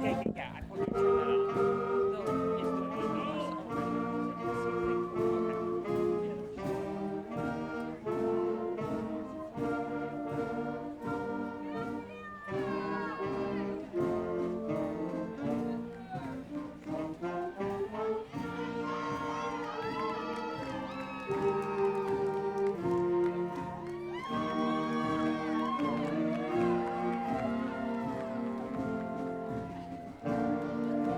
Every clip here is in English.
Yeah, yeah, yeah. I told you to turn that on. No, it's the one on us already. Is it? See if they okay. Yeah, there should be.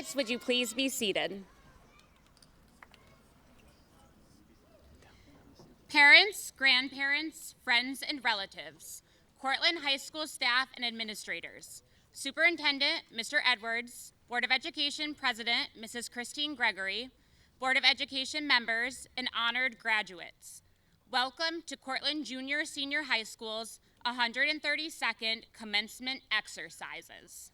Graduates, would you please be seated? Parents, grandparents, friends, and relatives, Cortland High School staff and administrators, Superintendent, Mr. Edwards, Board of Education President, Mrs. Christine Gregory, Board of Education members, and honored graduates. Welcome to Cortland Junior Senior High School's 132nd commencement exercises.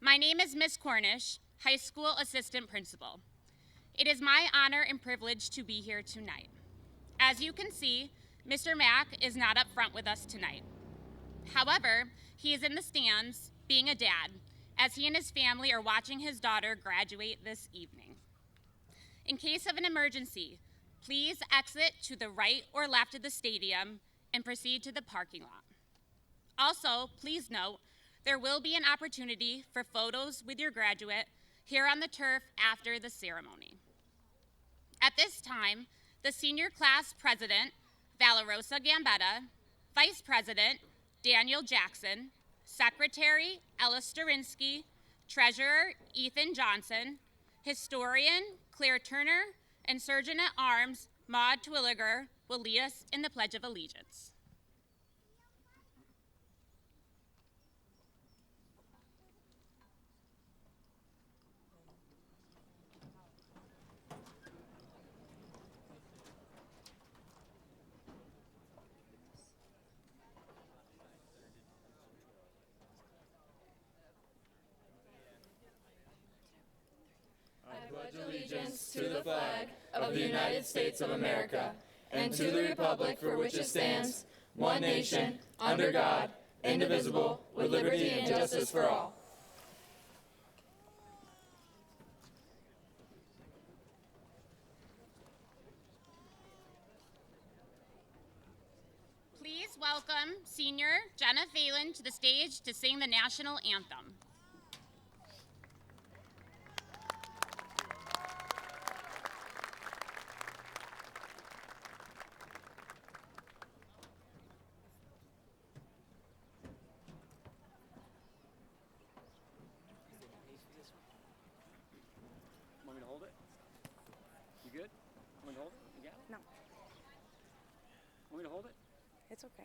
My name is Miss Cornish, High School Assistant Principal. It is my honor and privilege to be here tonight. As you can see, Mr. Mack is not up front with us tonight. However, he is in the stands being a dad, as he and his family are watching his daughter graduate this evening. In case of an emergency, please exit to the right or left of the stadium and proceed to the parking lot. Also, please note, there will be an opportunity for photos with your graduate here on the turf after the ceremony. At this time, the senior class president, Valerosa Gambetta, vice president, Daniel Jackson, secretary, Ella Sterinsky, treasurer, Ethan Johnson, historian, Claire Turner, and Surgeon-at-Arms, Maud Twilliger, will lead us in the Pledge of Allegiance. Allegiance to the flag of the United States of America and to the republic for which it stands, one nation, under God, indivisible, with liberty and justice for all. Please welcome senior Jenna Phelan to the stage to sing the national anthem. Want me to hold it? You good? Want me to hold it? You got it? No, Want me to hold it? it's okay.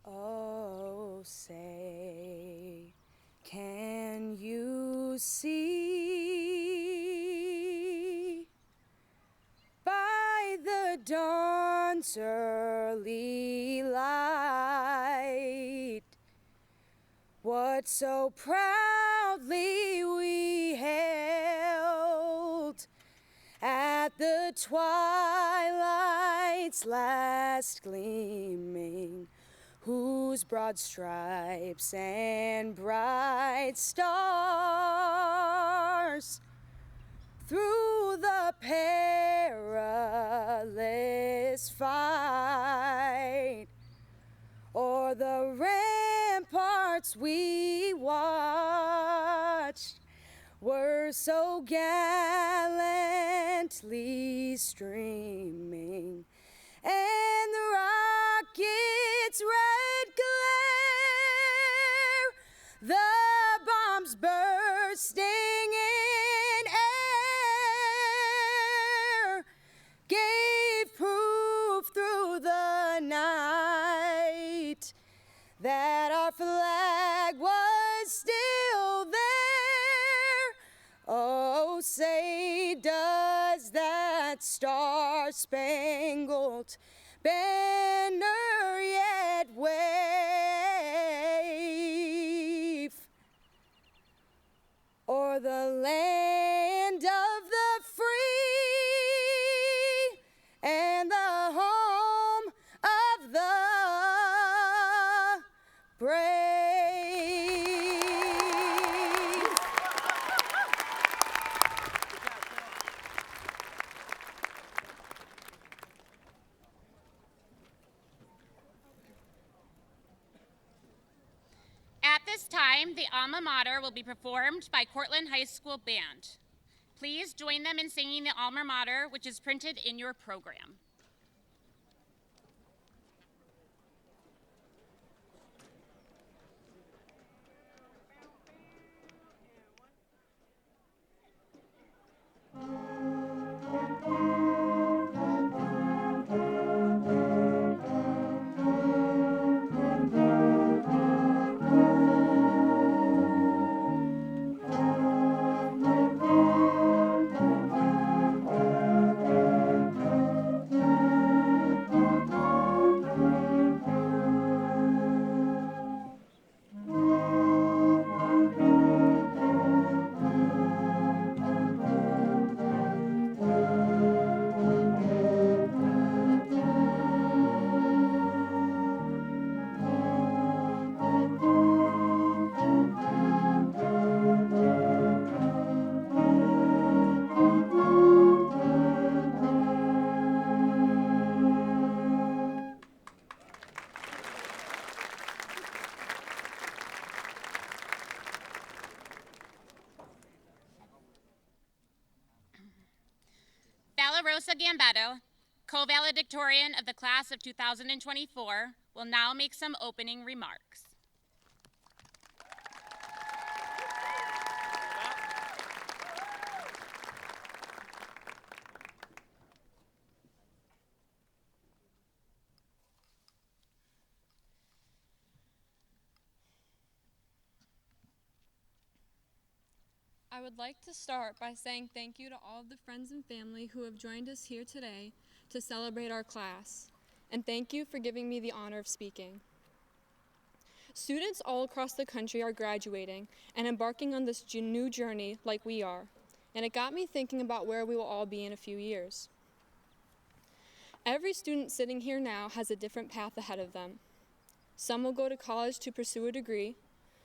Oh, say, can you see by the dawn's early light what so proudly we hailed at the twilight's last gleaming, whose broad stripes and bright stars through the perilous fight o'er the ramparts we watched were so gallantly streaming, and the rocket's red glare, the bombs bursting in air, gave proof through the night that our flag was still there. Oh, say, does that star-spangled banner yet wave o'er the land of the free and the home of the brave? At this time, the alma mater will be performed by Cortland High School Band. Please join them in singing the alma mater, which is printed in your program. Della Rosa Gambetto, co-valedictorian of the class of 2024, will now make some opening remarks. I would like to start by saying thank you to all of the friends and family who have joined us here today to celebrate our class, and thank you for giving me the honor of speaking. Students all across the country are graduating and embarking on this new journey like we are, and it got me thinking about where we will all be in a few years. Every student sitting here now has a different path ahead of them. Some will go to college to pursue a degree,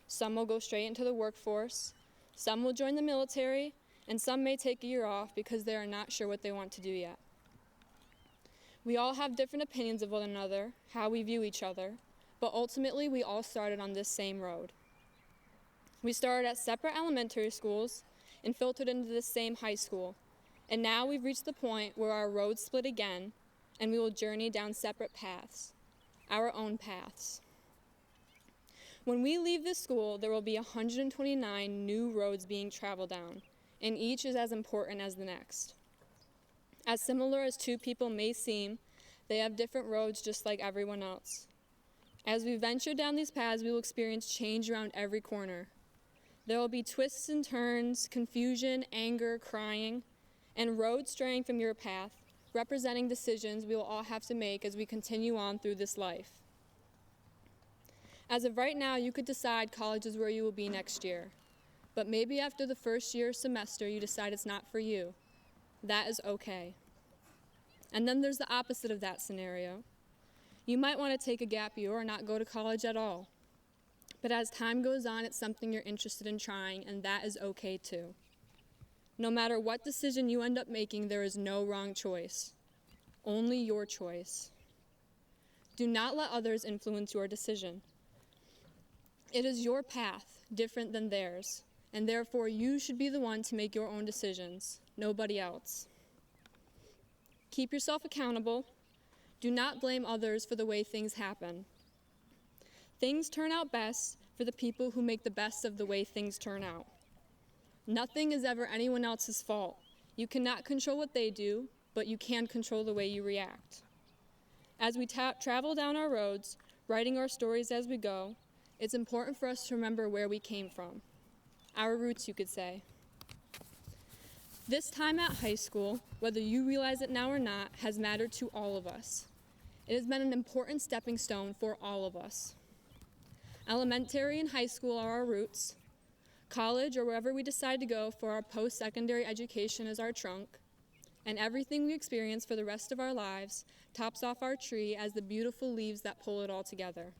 some will go straight into the workforce, some will join the military, and some may take a year off because they are not sure what they want to do yet. We all have different opinions of one another, how we view each other, but ultimately we all started on this same road. We started at separate elementary schools and filtered into the same high school, and now we've reached the point where our roads split again, and we will journey down separate paths, our own paths. When we leave this school, there will be 129 new roads being traveled down, and each is as important as the next. As similar as two people may seem, they have different roads just like everyone else. As we venture down these paths, we will experience change around every corner. There will be twists and turns, confusion, anger, crying, and roads straying from your path, representing decisions we will all have to make as we continue on through this life. As of right now, you could decide college is where you will be next year, but maybe after the first year or semester you decide it's not for you. That is okay. And then there's the opposite of that scenario. You might want to take a gap year or not go to college at all. But as time goes on, it's something you're interested in trying, and that is okay too. No matter what decision you end up making, there is no wrong choice, only your choice. Do not let others influence your decision. It is your path, different than theirs, and therefore you should be the one to make your own decisions, nobody else. Keep yourself accountable. Do not blame others for the way things happen. Things turn out best for the people who make the best of the way things turn out. Nothing is ever anyone else's fault. You cannot control what they do, but you can control the way you react. As we travel down our roads, writing our stories as we go, it's important for us to remember where we came from. Our roots, you could say. This time at high school, whether you realize it now or not, has mattered to all of us. It has been an important stepping stone for all of us. Elementary and high school are our roots. College, or wherever we decide to go for our post-secondary education, is our trunk. And everything we experience for the rest of our lives tops off our tree as the beautiful leaves that pull it all together.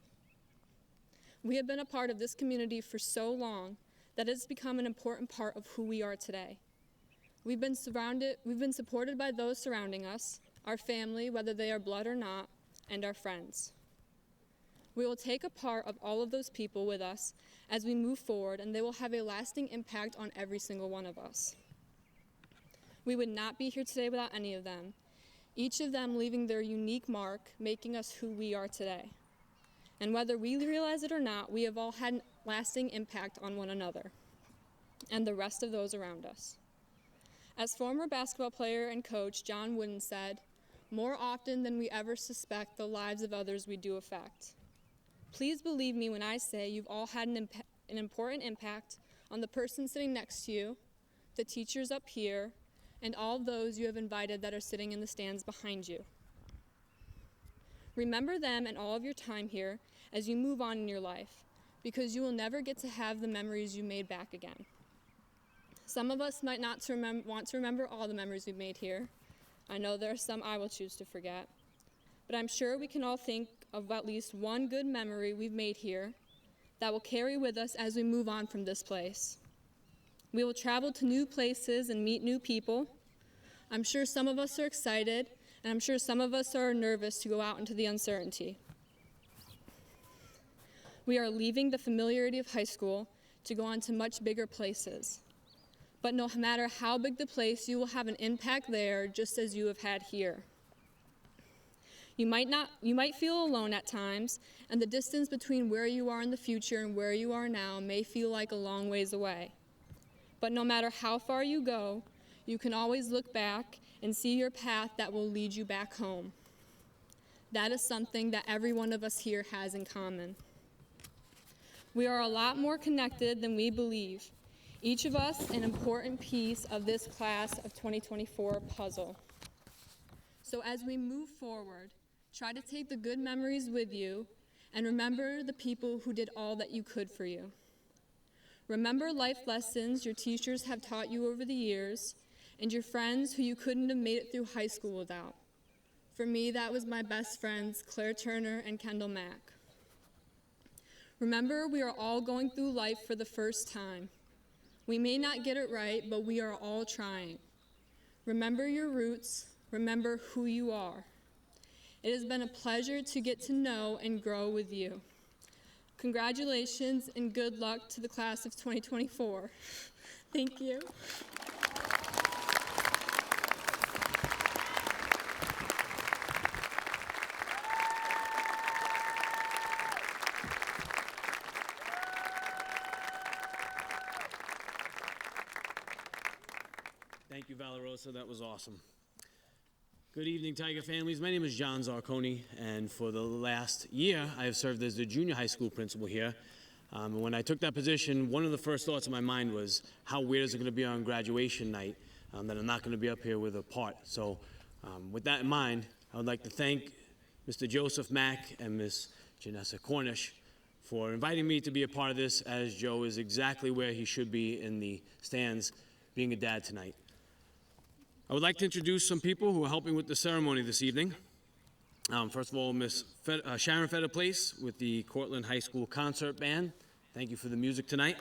We have been a part of this community for so long that it's become an important part of who we are today. We've been supported by those surrounding us, our family, whether they are blood or not, and our friends. We will take a part of all of those people with us as we move forward, and they will have a lasting impact on every single one of us. We would not be here today without any of them, each of them leaving their unique mark, making us who we are today. And whether we realize it or not, we have all had lasting impact on one another and the rest of those around us. As former basketball player and coach John Wooden said, "More often than we ever suspect, the lives of others we do affect." Please believe me when I say you've all had an important impact on the person sitting next to you, the teachers up here, and all those you have invited that are sitting in the stands behind you. Remember them and all of your time here as you move on in your life, because you will never get to have the memories you made back again. Some of us might not want to remember all the memories we've made here. I know there are some I will choose to forget, but I'm sure we can all think of at least one good memory we've made here that will carry with us as we move on from this place. We will travel to new places and meet new people. I'm sure some of us are excited, and I'm sure some of us are nervous to go out into the uncertainty. We are leaving the familiarity of high school to go on to much bigger places. But no matter how big the place, you will have an impact there just as you have had here. You might feel alone at times, and the distance between where you are in the future and where you are now may feel like a long ways away. But no matter how far you go, you can always look back and see your path that will lead you back home. That is something that every one of us here has in common. We are a lot more connected than we believe. Each of us an important piece of this class of 2024 puzzle. So as we move forward, try to take the good memories with you and remember the people who did all that you could for you. Remember life lessons your teachers have taught you over the years and your friends who you couldn't have made it through high school without. For me, that was my best friends, Claire Turner and Kendall Mack. Remember, we are all going through life for the first time. We may not get it right, but we are all trying. Remember your roots, remember who you are. It has been a pleasure to get to know and grow with you. Congratulations and good luck to the class of 2024. Thank you. Thank you, Valarosa. That was awesome. Good evening, Tiger families. My name is John Zarconi, and for the last year, I have served as the junior high school principal here. And when I took that position, one of the first thoughts in my mind was, how weird is it going to be on graduation night that I'm not going to be up here with a part? So with that in mind, I would like to thank Mr. Joseph Mack and Ms. Janessa Cornish for inviting me to be a part of this, as Joe is exactly where he should be in the stands being a dad tonight. I would like to introduce some people who are helping with the ceremony this evening. First of all, Miss Sharon Federplace with the Cortland High School Concert Band. Thank you for the music tonight.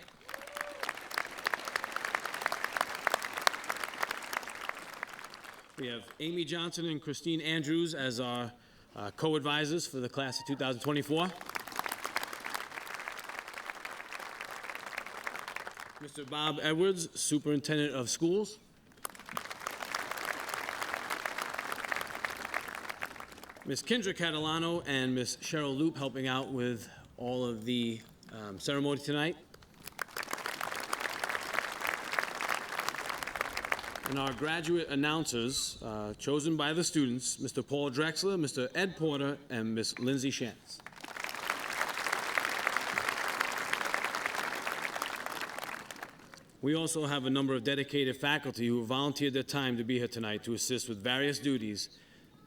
We have Amy Johnson and Christine Andrews as our co-advisors for the class of 2024. Mr. Bob Edwards, Superintendent of Schools. Ms. Kendra Catalano and Ms. Cheryl Loop helping out with all of the ceremony tonight. And our graduate announcers, chosen by the students, Mr. Paul Drexler, Mr. Ed Porter, and Ms. Lindsay Shantz. We also have a number of dedicated faculty who volunteered their time to be here tonight to assist with various duties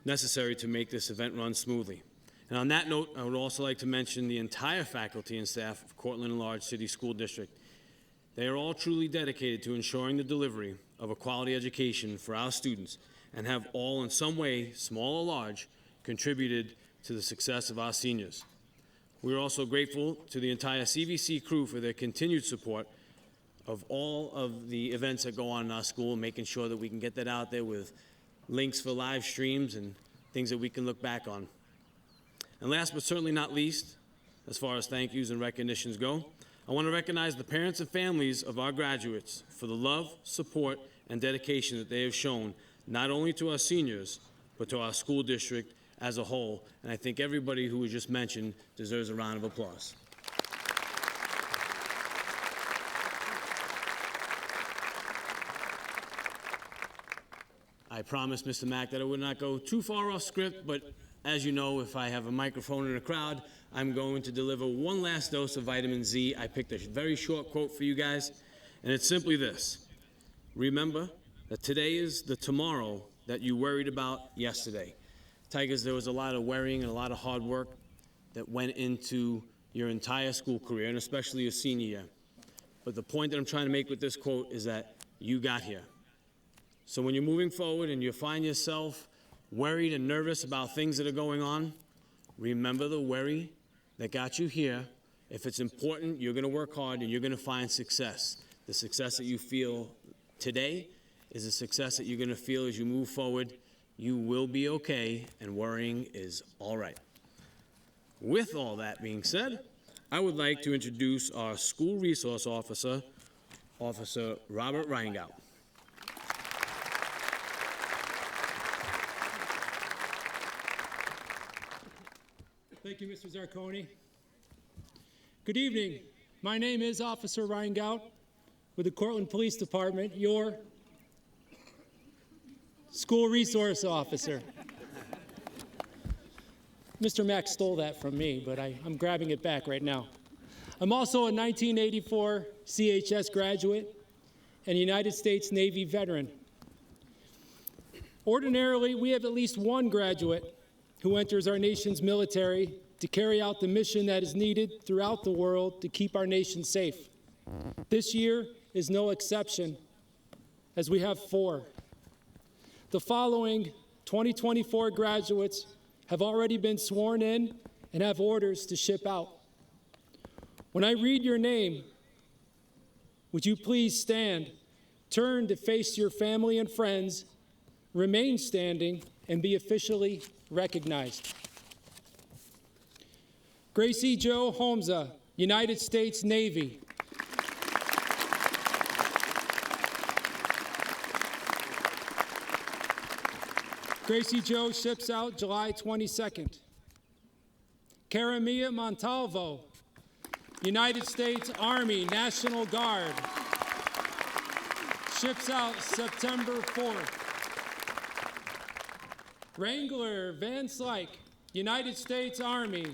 necessary to make this event run smoothly. And on that note, I would also like to mention the entire faculty and staff of Cortland Large City School District. They are all truly dedicated to ensuring the delivery of a quality education for our students and have all in some way, small or large, contributed to the success of our seniors. We are also grateful to the entire CVC crew for their continued support of all of the events that go on in our school, making sure that we can get that out there with links for live streams and things that we can look back on. And last but certainly not least, as far as thank yous and recognitions go, I want to recognize the parents and families of our graduates for the love, support, and dedication that they have shown, not only to our seniors, but to our school district as a whole. And I think everybody who was just mentioned deserves a round of applause. I promised Mr. Mack that I would not go too far off script, but as you know, if I have a microphone in a crowd, I'm going to deliver one last dose of vitamin Z. I picked a very short quote for you guys, and it's simply this. Remember that today is the tomorrow that you worried about yesterday. Tigers, there was a lot of worrying and a lot of hard work that went into your entire school career, and especially your senior year. But the point that I'm trying to make with this quote is that you got here. So when you're moving forward and you find yourself worried and nervous about things that are going on, remember the worry that got you here. If it's important, you're going to work hard and you're going to find success. The success that you feel today is a success that you're going to feel as you move forward. You will be okay, and worrying is all right. With all that being said, I would like to introduce our school resource officer, Officer Robert Reingout. Thank you, Mr. Zarconi. Good evening. My name is Officer Reingout with the Cortland Police Department, your school resource officer. Mr. Mack stole that from me, but I'm grabbing it back right now. I'm also a 1984 CHS graduate and United States Navy veteran. Ordinarily, we have at least one graduate who enters our nation's military to carry out the mission that is needed throughout the world to keep our nation safe. This year is no exception, as we have 4. The following 2024 graduates have already been sworn in and have orders to ship out. When I read your name, would you please stand, turn to face your family and friends, remain standing, and be officially recognized. Gracie Jo Holmza, United States Navy. Gracie Jo ships out July 22nd. Karamia Montalvo, United States Army National Guard. Ships out September 4th. Wrangler Van Slyke, United States Army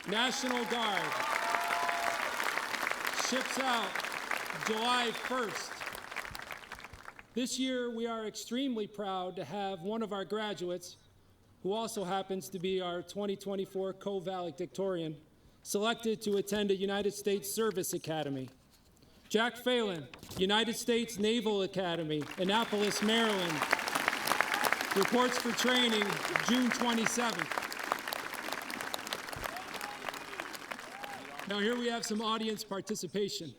National Guard. Ships out July 1st. This year, we are extremely proud to have one of our graduates, who also happens to be our 2024 co-valedictorian, selected to attend a United States Service Academy. Jack Phelan, United States Naval Academy, Annapolis, Maryland. Reports for training June 27th. Now here we have some audience participation.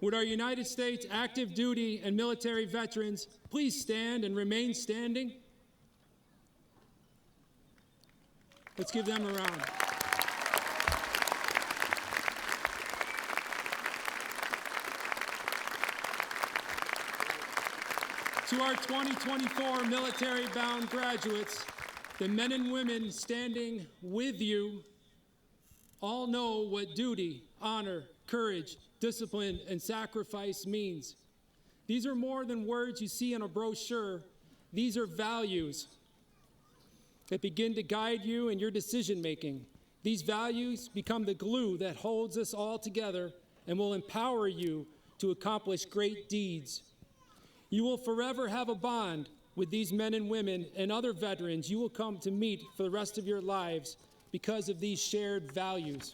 Would our United States active duty and military veterans please stand and remain standing? Let's give them a round. To our 2024 military-bound graduates, the men and women standing with you all know what duty, honor, courage, discipline, and sacrifice means. These are more than words you see in a brochure. These are values that begin to guide you in your decision-making. These values become the glue that holds us all together and will empower you to accomplish great deeds. You will forever have a bond with these men and women and other veterans you will come to meet for the rest of your lives because of these shared values.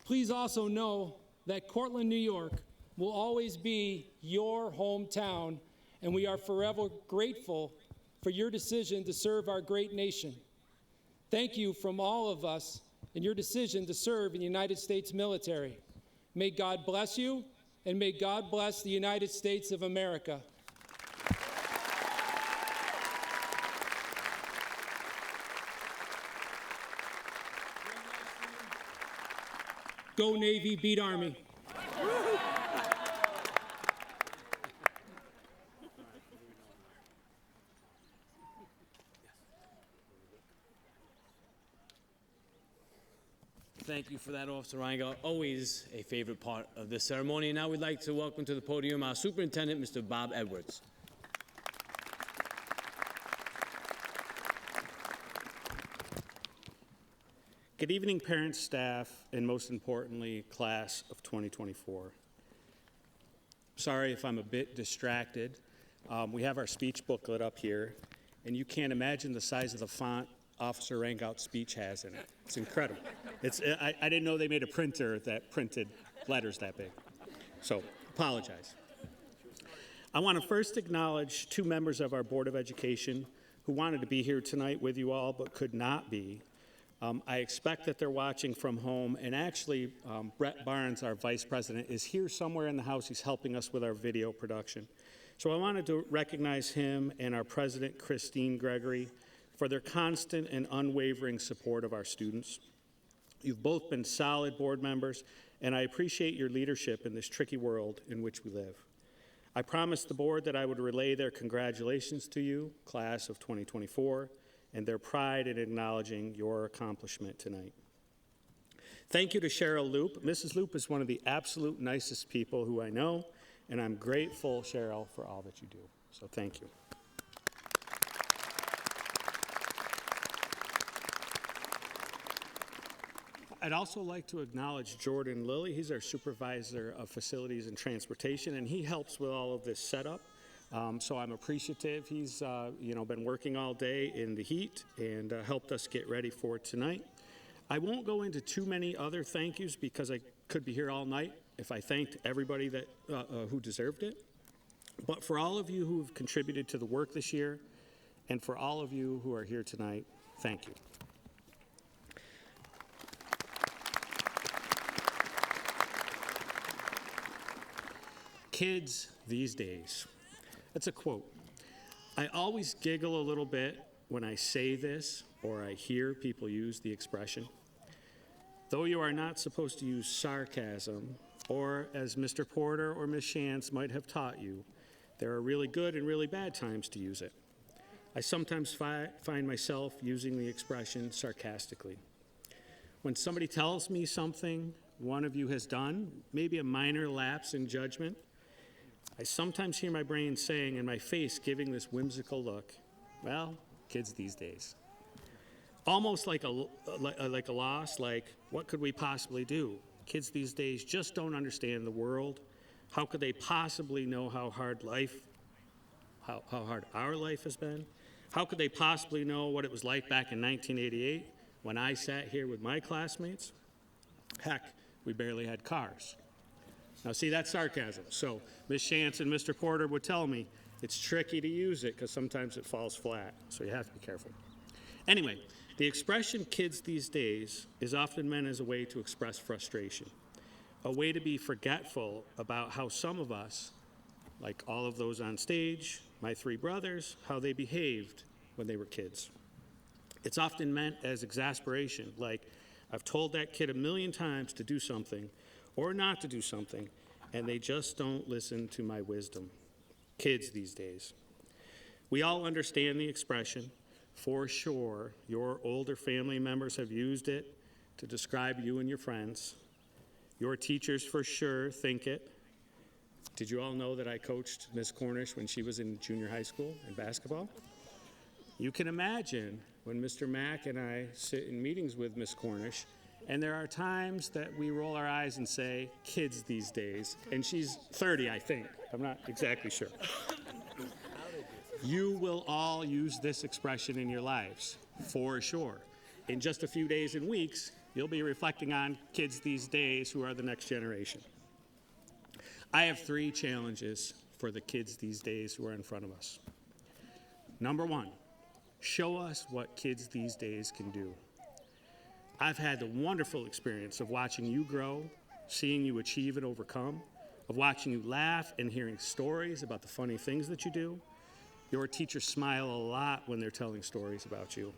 Please also know that Cortland, New York will always be your hometown, and we are forever grateful for your decision to serve our great nation. Thank you from all of us in your decision to serve in the United States military. May God bless you, and may God bless the United States of America. Go Navy, beat Army. Thank you for that, Officer Reingout. Always a favorite part of this ceremony. And now we'd like to welcome to the podium our Superintendent, Mr. Bob Edwards. Good evening, parents, staff, and most importantly, class of 2024. Sorry if I'm a bit distracted. We have our speech booklet up here, and you can't imagine the size of the font Officer Reingout's speech has in it. It's incredible. I didn't know they made a printer that printed letters that big. So, apologize. I want to first acknowledge 2 members of our Board of Education who wanted to be here tonight with you all but could not be. I expect that they're watching from home, and actually, Brett Barnes, our Vice President, is here somewhere in the house. He's helping us with our video production. So I wanted to recognize him and our President, Christine Gregory, for their constant and unwavering support of our students. You've both been solid board members, and I appreciate your leadership in this tricky world in which we live. I promised the board that I would relay their congratulations to you, class of 2024, and their pride in acknowledging your accomplishment tonight. Thank you to Cheryl Loop. Mrs. Loop is one of the absolute nicest people who I know, and I'm grateful, Cheryl, for all that you do. So thank you. I'd also like to acknowledge Jordan Lilly. He's our supervisor of facilities and transportation, and he helps with all of this setup. So I'm appreciative. He's been working all day in the heat and helped us get ready for tonight. I won't go into too many other thank yous because I could be here all night if I thanked everybody that who deserved it. But for all of you who have contributed to the work this year, and for all of you who are here tonight, thank you. Kids these days. That's a quote. I always giggle a little bit when I say this or I hear people use the expression. Though you are not supposed to use sarcasm, or as Mr. Porter or Ms. Shantz might have taught you, there are really good and really bad times to use it. I sometimes find myself using the expression sarcastically. When somebody tells me something one of you has done, maybe a minor lapse in judgment, I sometimes hear my brain saying and my face giving this whimsical look, well, kids these days. Almost like a loss, like what could we possibly do? Kids these days just don't understand the world. How could they possibly know how hard our life has been? How could they possibly know what it was like back in 1988 when I sat here with my classmates? Heck, we barely had cars. Now see, that's sarcasm. So Ms. Shantz and Mr. Porter would tell me it's tricky to use it because sometimes it falls flat, so you have to be careful. Anyway, the expression kids these days is often meant as a way to express frustration, a way to be forgetful about how some of us, like all of those on stage, my three brothers, how they behaved when they were kids. It's often meant as exasperation, like I've told that kid 1,000,000 times to do something or not to do something, and they just don't listen to my wisdom. Kids these days. We all understand the expression. For sure, your older family members have used it to describe you and your friends. Your teachers for sure think it. Did you all know that I coached Miss Cornish when she was in junior high school in basketball? You can imagine when Mr. Mack and I sit in meetings with Miss Cornish, and there are times that we roll our eyes and say, kids these days, and she's 30, I think. I'm not exactly sure. You will all use this expression in your lives, for sure. In just a few days and weeks, you'll be reflecting on kids these days who are the next generation. I have 3 challenges for the kids these days who are in front of us. Number 1, show us what kids these days can do. I've had the wonderful experience of watching you grow, seeing you achieve and overcome, of watching you laugh and hearing stories about the funny things that you do. Your teachers smile a lot when they're telling stories about you.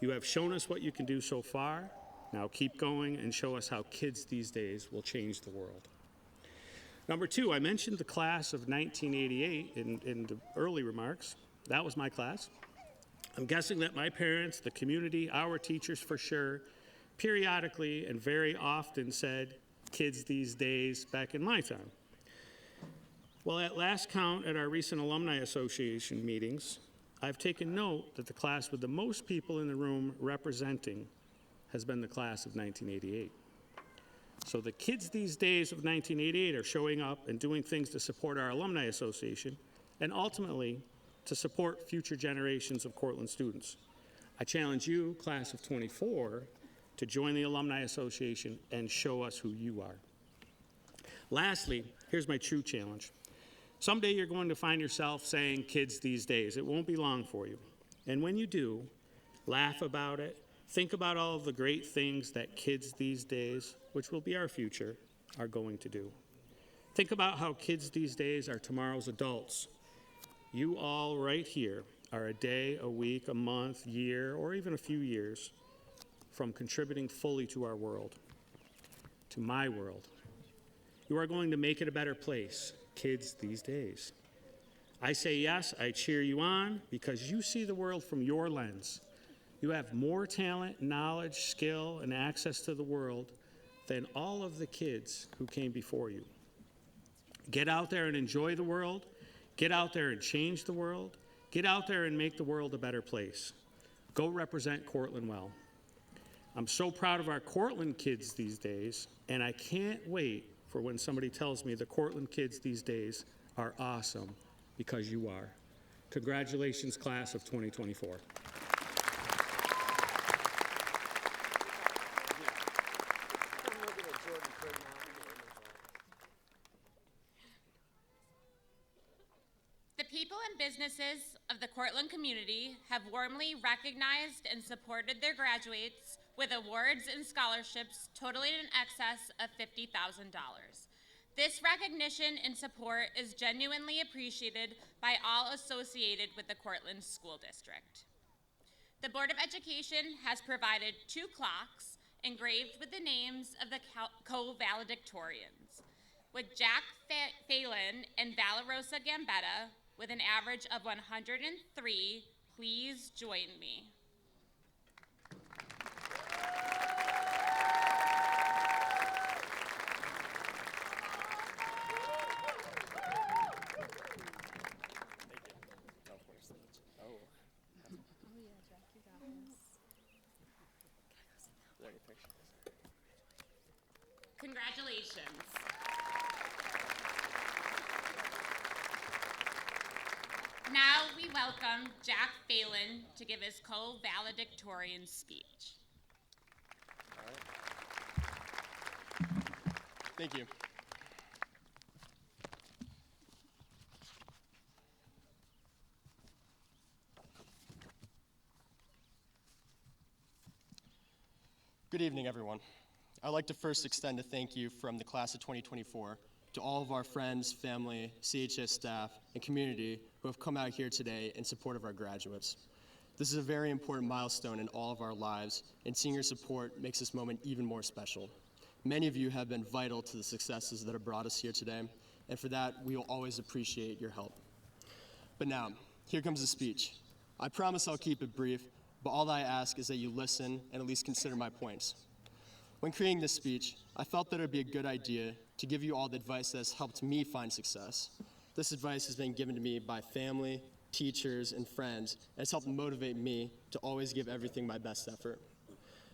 You have shown us what you can do so far. Now keep going and show us how kids these days will change the world. Number 2, I mentioned the class of 1988 in the early remarks. That was my class. I'm guessing that my parents, the community, our teachers for sure, periodically and very often said, kids these days back in my time. Well, at last count at our recent Alumni Association meetings, I've taken note that the class with the most people in the room representing has been the class of 1988. So the kids these days of 1988 are showing up and doing things to support our Alumni Association and ultimately to support future generations of Cortland students. I challenge you, class of 24, to join the Alumni Association and show us who you are. Lastly, here's my true challenge. Someday you're going to find yourself saying kids these days. It won't be long for you. And when you do, laugh about it. Think about all of the great things that kids these days, which will be our future, are going to do. Think about how kids these days are tomorrow's adults. You all right here are a day, a week, a month, year, or even a few years from contributing fully to our world, to my world. You are going to make it a better place, kids these days. I say yes, I cheer you on, because you see the world from your lens. You have more talent, knowledge, skill, and access to the world than all of the kids who came before you. Get out there and enjoy the world. Get out there and change the world. Get out there and make the world a better place. Go represent Cortland well. I'm so proud of our Cortland kids these days, and I can't wait for when somebody tells me the Cortland kids these days are awesome, because you are. Congratulations, class of 2024. The people and businesses of the Cortland community have warmly recognized and supported their graduates with awards and scholarships totaling in excess of $50,000. This recognition and support is genuinely appreciated by all associated with the Cortland School District. The Board of Education has provided 2 clocks engraved with the names of the co-valedictorians, with Jack Phelan and Valerosa Gambetta with an average of 103. Please join me. Congratulations. Now we welcome Jack Phelan to give his co-valedictorian speech. Thank you. Good evening, everyone. I'd like to first extend a thank you from the class of 2024 to all of our friends, family, CHS staff, and community who have come out here today in support of our graduates. This is a very important milestone in all of our lives, and seeing your support makes this moment even more special. Many of you have been vital to the successes that have brought us here today, and for that, we will always appreciate your help. But now, here comes the speech. I promise I'll keep it brief, but all I ask is that you listen and at least consider my points. When creating this speech, I felt that it would be a good idea to give you all the advice that has helped me find success. This advice has been given to me by family, teachers, and friends, and it's helped motivate me to always give everything my best effort.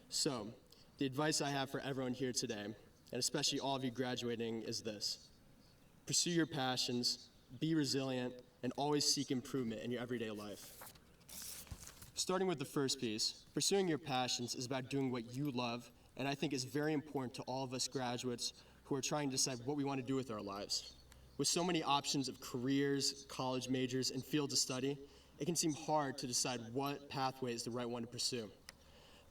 So, the advice I have for everyone here today, and especially all of you graduating, is this. Pursue your passions, be resilient, and always seek improvement in your everyday life. Starting with the first piece, pursuing your passions is about doing what you love, and I think is very important to all of us graduates who are trying to decide what we want to do with our lives. With so many options of careers, college majors, and fields of study, it can seem hard to decide what pathway is the right one to pursue.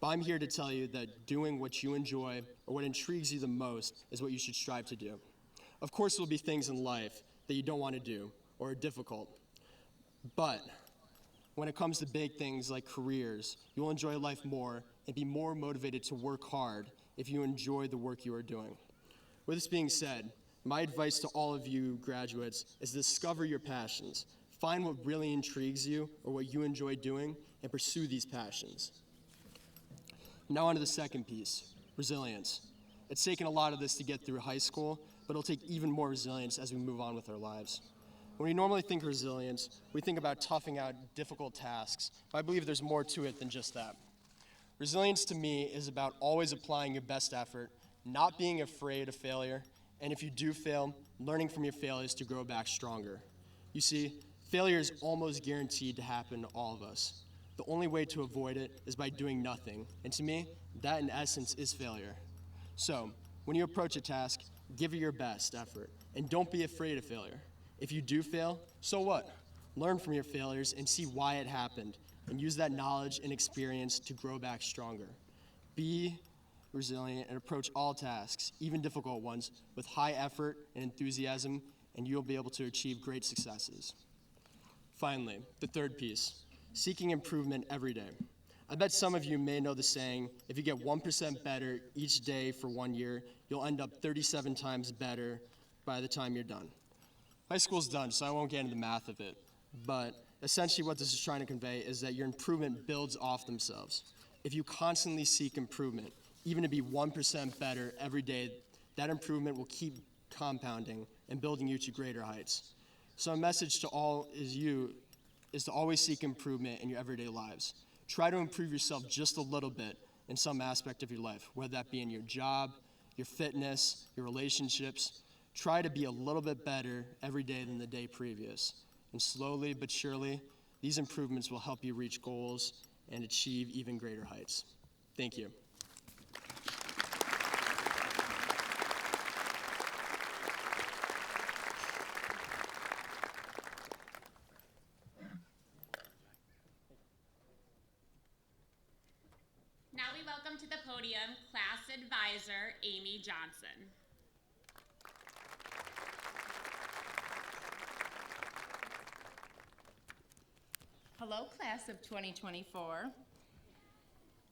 But I'm here to tell you that doing what you enjoy or what intrigues you the most is what you should strive to do. Of course, there will be things in life that you don't want to do or are difficult, but when it comes to big things like careers, you'll enjoy life more and be more motivated to work hard if you enjoy the work you are doing. With this being said, my advice to all of you graduates is discover your passions. Find what really intrigues you or what you enjoy doing and pursue these passions. Now on to the second piece, resilience. It's taken a lot of this to get through high school, but it'll take even more resilience as we move on with our lives. When we normally think resilience, we think about toughing out difficult tasks, but I believe there's more to it than just that. Resilience to me is about always applying your best effort, not being afraid of failure, and if you do fail, learning from your failures to grow back stronger. You see, failure is almost guaranteed to happen to all of us. The only way to avoid it is by doing nothing, and to me, that in essence is failure. So, when you approach a task, give it your best effort, and don't be afraid of failure. If you do fail, so what? Learn from your failures and see why it happened, and use that knowledge and experience to grow back stronger. Be resilient and approach all tasks, even difficult ones, with high effort and enthusiasm, and you'll be able to achieve great successes. Finally, the third piece, seeking improvement every day. I bet some of you may know the saying, if you get 1% better each day for 1 year, you'll end up 37 times better by the time you're done. High school's done, so I won't get into the math of it, but essentially what this is trying to convey is that your improvement builds off themselves. If you constantly seek improvement, even to be 1% better every day, that improvement will keep compounding and building you to greater heights. So a message to all is to always seek improvement in your everyday lives. Try to improve yourself just a little bit in some aspect of your life, whether that be in your job, your fitness, your relationships. Try to be a little bit better every day than the day previous. And slowly but surely, these improvements will help you reach goals and achieve even greater heights. Thank you. Now we welcome to the podium Class Advisor Amy Johnson. Hello, class of 2024.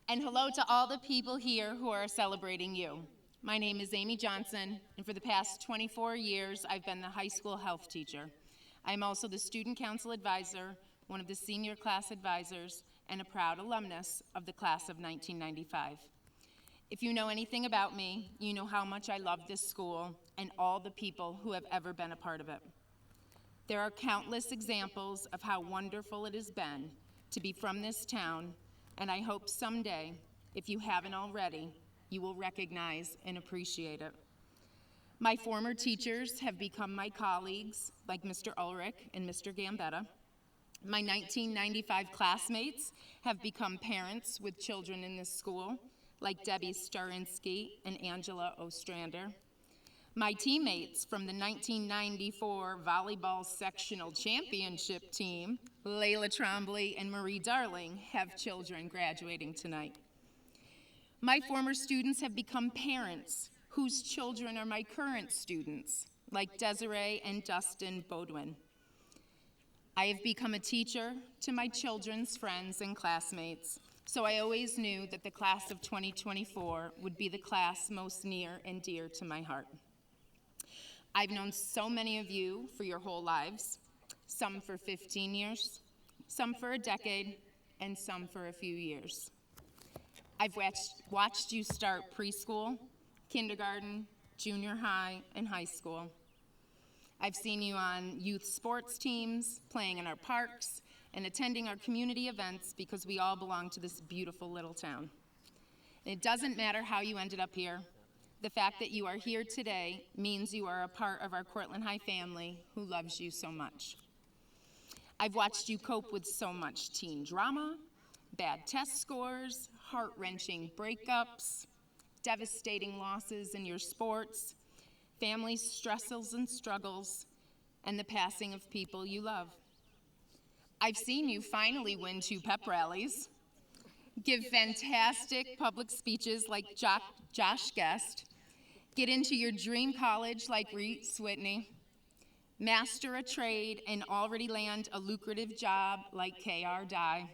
And hello to all the people here who are celebrating you. My name is Amy Johnson, and for the past 24 years, I've been the high school health teacher. I'm also the student council advisor, one of the senior class advisors, and a proud alumnus of the class of 1995. If you know anything about me, you know how much I love this school and all the people who have ever been a part of it. There are countless examples of how wonderful it has been to be from this town, and I hope someday, if you haven't already, you will recognize and appreciate it. My former teachers have become my colleagues, like Mr. Ulrich and Mr. Gambetta. My 1995 classmates have become parents with children in this school, like Debbie Starinsky and Angela Ostrander. My teammates from the 1994 volleyball sectional championship team, Layla Trombley and Marie Darling, have children graduating tonight. My former students have become parents whose children are my current students, like Desiree and Dustin Bodwin. I have become a teacher to my children's friends and classmates, so I always knew that the class of 2024 would be the class most near and dear to my heart. I've known so many of you for your whole lives, some for 15 years, some for a decade, and some for a few years. I've watched you start preschool, kindergarten, junior high, and high school. I've seen you on youth sports teams, playing in our parks, and attending our community events because we all belong to this beautiful little town. And it doesn't matter how you ended up here. The fact that you are here today means you are a part of our Cortland High family who loves you so much. I've watched you cope with so much teen drama, bad test scores, heart-wrenching breakups, devastating losses in your sports, family stresses and struggles, and the passing of people you love. I've seen you finally win 2 pep rallies, give fantastic public speeches like Josh Guest, get into your dream college like Reese Whitney, master a trade and already land a lucrative job like K.R. Dye,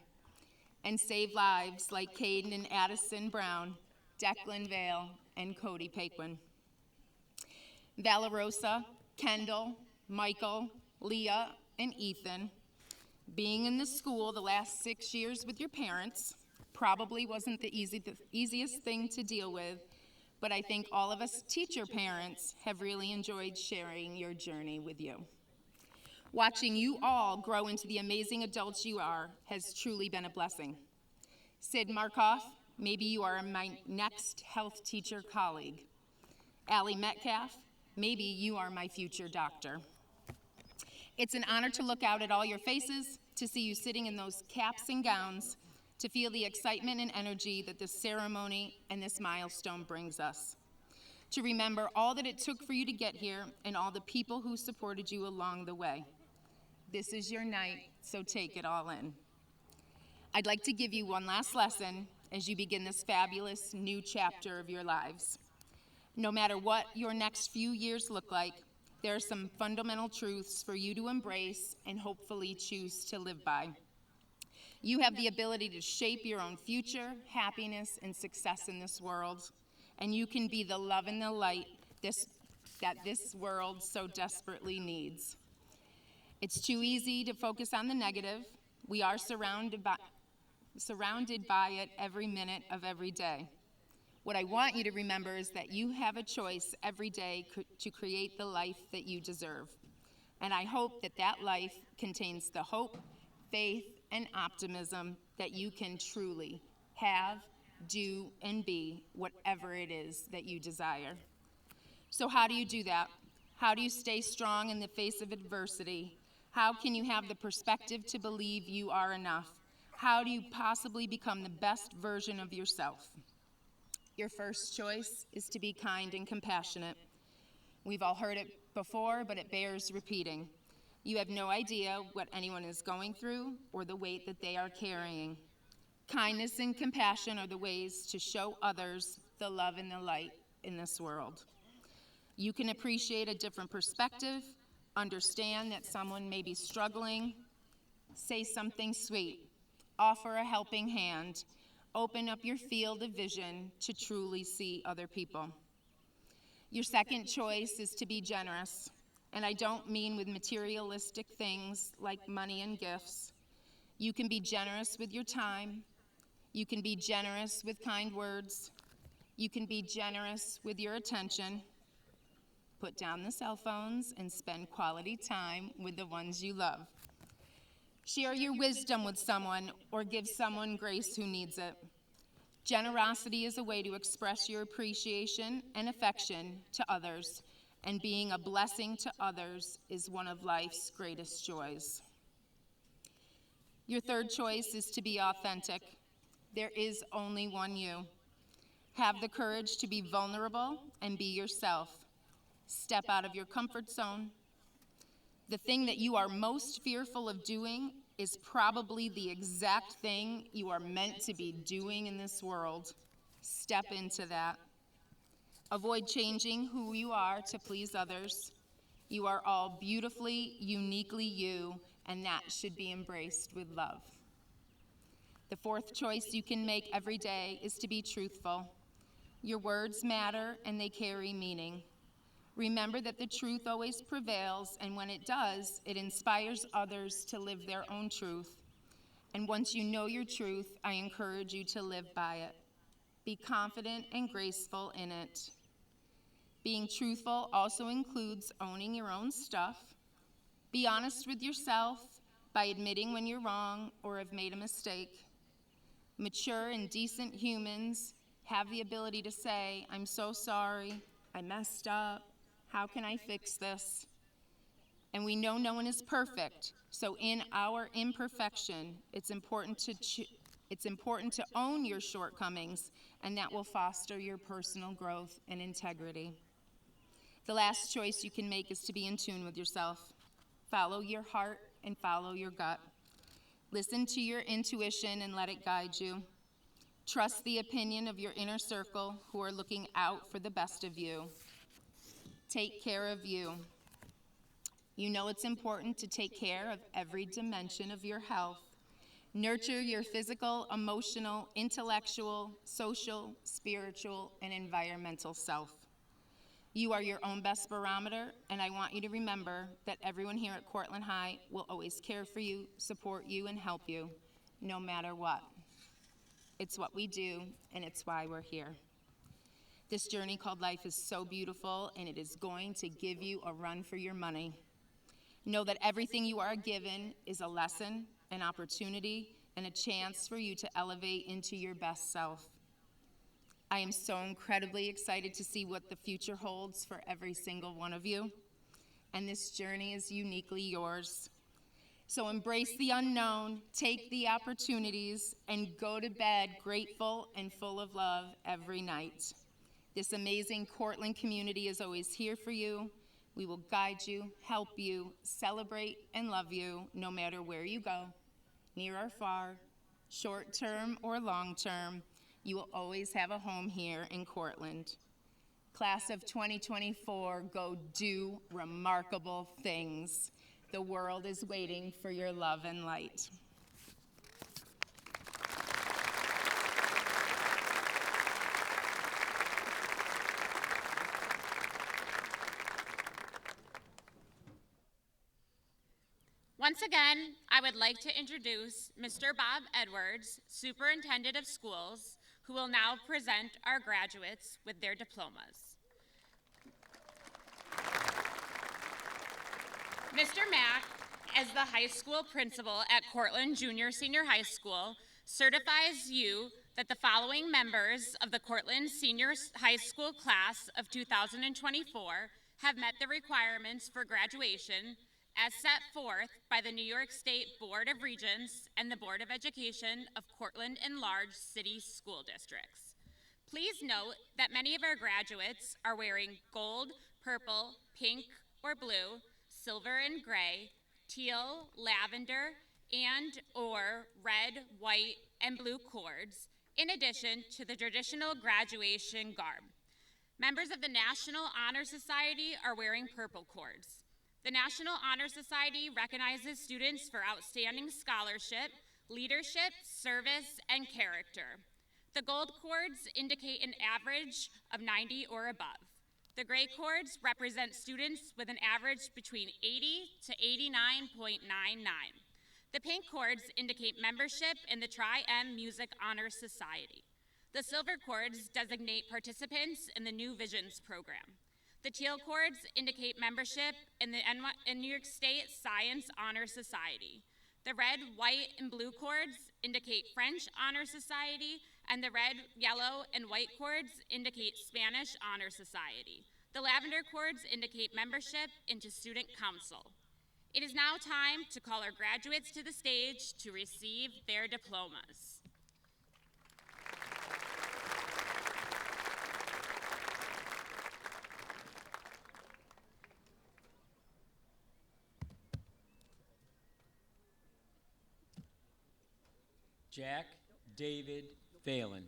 and save lives like Caden and Addison Brown, Declan Vale, and Cody Paquin. Valerosa, Kendall, Michael, Leah, and Ethan, being in the school the last 6 years with your parents probably wasn't the easiest thing to deal with, but I think all of us teacher parents have really enjoyed sharing your journey with you. Watching you all grow into the amazing adults you are has truly been a blessing. Sid Markoff, maybe you are my next health teacher colleague. Allie Metcalf, maybe you are my future doctor. It's an honor to look out at all your faces, to see you sitting in those caps and gowns, to feel the excitement and energy that this ceremony and this milestone brings us. To remember all that it took for you to get here and all the people who supported you along the way. This is your night, so take it all in. I'd like to give you one last lesson as you begin this fabulous new chapter of your lives. No matter what your next few years look like, there are some fundamental truths for you to embrace and hopefully choose to live by. You have the ability to shape your own future, happiness, and success in this world. And you can be the love and the light that this world so desperately needs. It's too easy to focus on the negative. We are surrounded by it every minute of every day. What I want you to remember is that you have a choice every day to create the life that you deserve. And I hope that that life contains the hope, faith, and optimism that you can truly have, do, and be whatever it is that you desire. So how do you do that? How do you stay strong in the face of adversity? How can you have the perspective to believe you are enough? How do you possibly become the best version of yourself? Your first choice is to be kind and compassionate. We've all heard it before, but it bears repeating. You have no idea what anyone is going through or the weight that they are carrying. Kindness and compassion are the ways to show others the love and the light in this world. You can appreciate a different perspective, understand that someone may be struggling, say something sweet, offer a helping hand, open up your field of vision to truly see other people. Your second choice is to be generous, and I don't mean with materialistic things like money and gifts. You can be generous with your time. You can be generous with kind words. You can be generous with your attention. Put down the cell phones and spend quality time with the ones you love. Share your wisdom with someone or give someone grace who needs it. Generosity is a way to express your appreciation and affection to others, and being a blessing to others is one of life's greatest joys. Your third choice is to be authentic. There is only one you. Have the courage to be vulnerable and be yourself. Step out of your comfort zone. The thing that you are most fearful of doing is probably the exact thing you are meant to be doing in this world. Step into that. Avoid changing who you are to please others. You are all beautifully, uniquely you, and that should be embraced with love. The fourth choice you can make every day is to be truthful. Your words matter and they carry meaning. Remember that the truth always prevails, and when it does, it inspires others to live their own truth. And once you know your truth, I encourage you to live by it. Be confident and graceful in it. Being truthful also includes owning your own stuff. Be honest with yourself by admitting when you're wrong or have made a mistake. Mature and decent humans have the ability to say, "I'm so sorry, I messed up. How can I fix this?" And we know no one is perfect, so in our imperfection, it's important to own your shortcomings, and that will foster your personal growth and integrity. The last choice you can make is to be in tune with yourself. Follow your heart and follow your gut. Listen to your intuition and let it guide you. Trust the opinion of your inner circle who are looking out for the best of you. Take care of you. You know it's important to take care of every dimension of your health. Nurture your physical, emotional, intellectual, social, spiritual, and environmental self. You are your own best barometer, and I want you to remember that everyone here at Cortland High will always care for you, support you, and help you, no matter what. It's what we do, and it's why we're here. This journey called life is so beautiful, and it is going to give you a run for your money. Know that everything you are given is a lesson, an opportunity, and a chance for you to elevate into your best self. I am so incredibly excited to see what the future holds for every single one of you, and this journey is uniquely yours. So embrace the unknown, take the opportunities, and go to bed grateful and full of love every night. This amazing Cortland community is always here for you. We will guide you, help you, celebrate, and love you no matter where you go, near or far, short term or long term. You will always have a home here in Cortland. Class of 2024, go do remarkable things. The world is waiting for your love and light. Once again, I would like to introduce Mr. Bob Edwards, Superintendent of Schools, who will now present our graduates with their diplomas. Mr. Mack, as the high school principal at Cortland Senior High School, certifies you that the following members of the Cortland Senior High School class of 2024 have met the requirements for graduation as set forth by the New York State Board of Regents and the Board of Education of Cortland and large city school districts. Please note that many of our graduates are wearing gold, purple, pink, or blue, silver and gray, teal, lavender, and/or red, white, and blue cords, in addition to the traditional graduation garb. Members of the National Honor Society are wearing purple cords. The National Honor Society recognizes students for outstanding scholarship, leadership, service, and character. The gold cords indicate an average of 90 or above. The gray cords represent students with an average between 80 to 89.99. The pink cords indicate membership in the Tri-M Music Honor Society. The silver cords designate participants in the New Visions program. The teal cords indicate membership in the New York State Science Honor Society. The red, white, and blue cords indicate French Honor Society, and the red, yellow, and white cords indicate Spanish Honor Society. The lavender cords indicate membership into Student Council. It is now time to call our graduates to the stage to receive their diplomas. Jack David Phelan.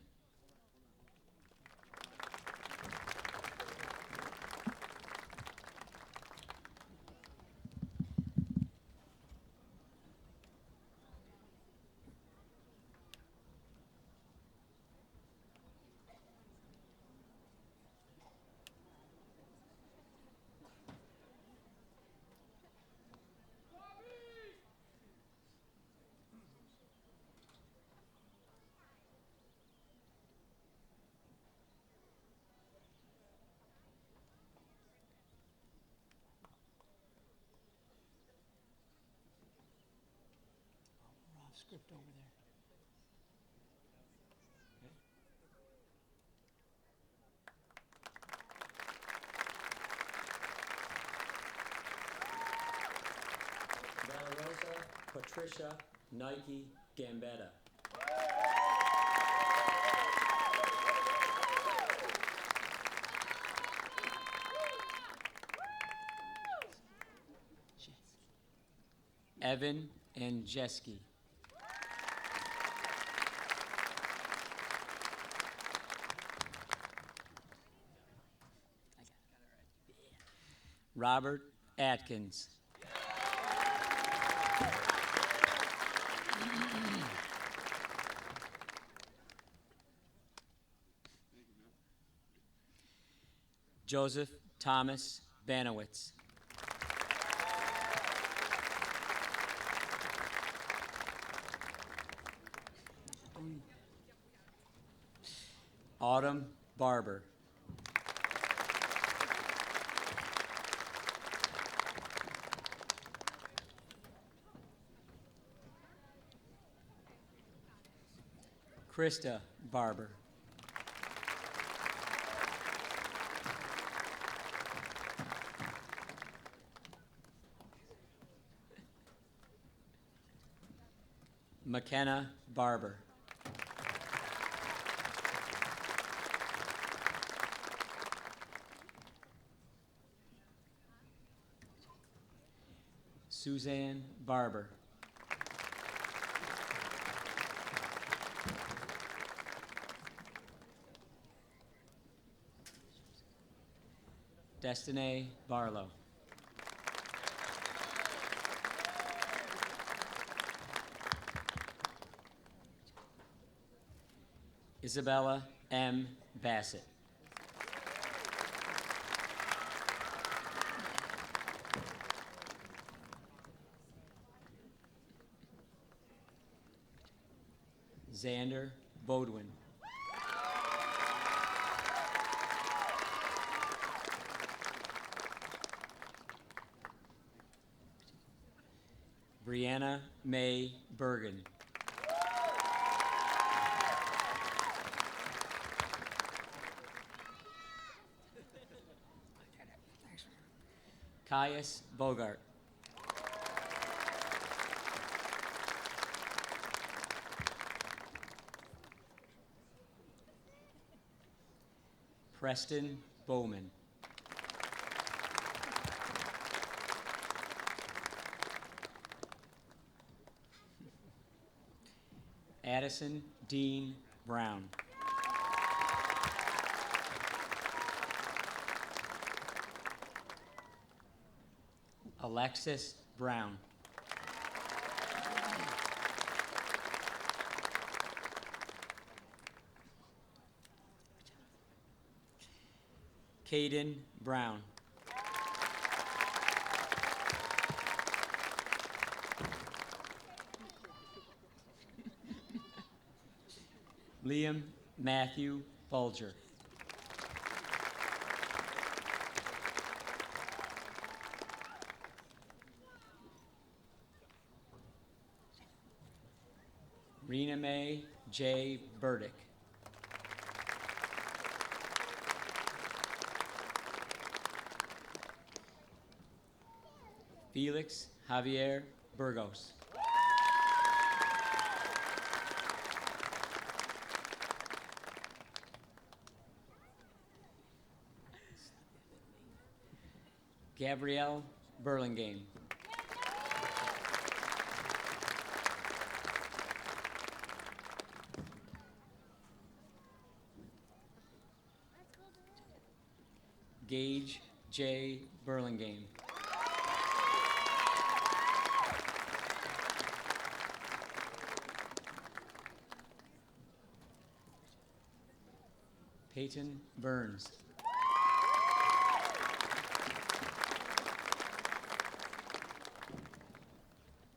Script over there. Okay. Valarosa Patricia Nike Gambetta. Evan Anjeski. Robert Atkins. Joseph Thomas Banowitz. Autumn Barber. Krista Barber. McKenna Barber. Suzanne Barber. Destiny Barlow. Isabella M. Bassett. Xander Bodwin. Brianna May Bergen. Caius Bogart. Preston Bowman. Addison Dean Brown. Alexis Brown. Caden Brown. Liam Matthew Bulger. Rena Mae J. Burdick. Felix Javier Burgos. Gabrielle Burlingame. Gage J. Burlingame. Peyton Burns.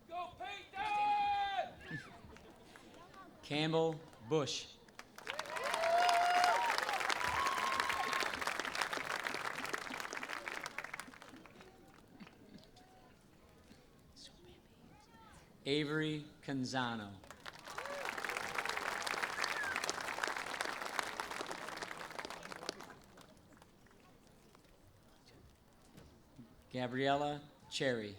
Go Peyton! Campbell Bush. Avery Canzano. Gabriella Cherry.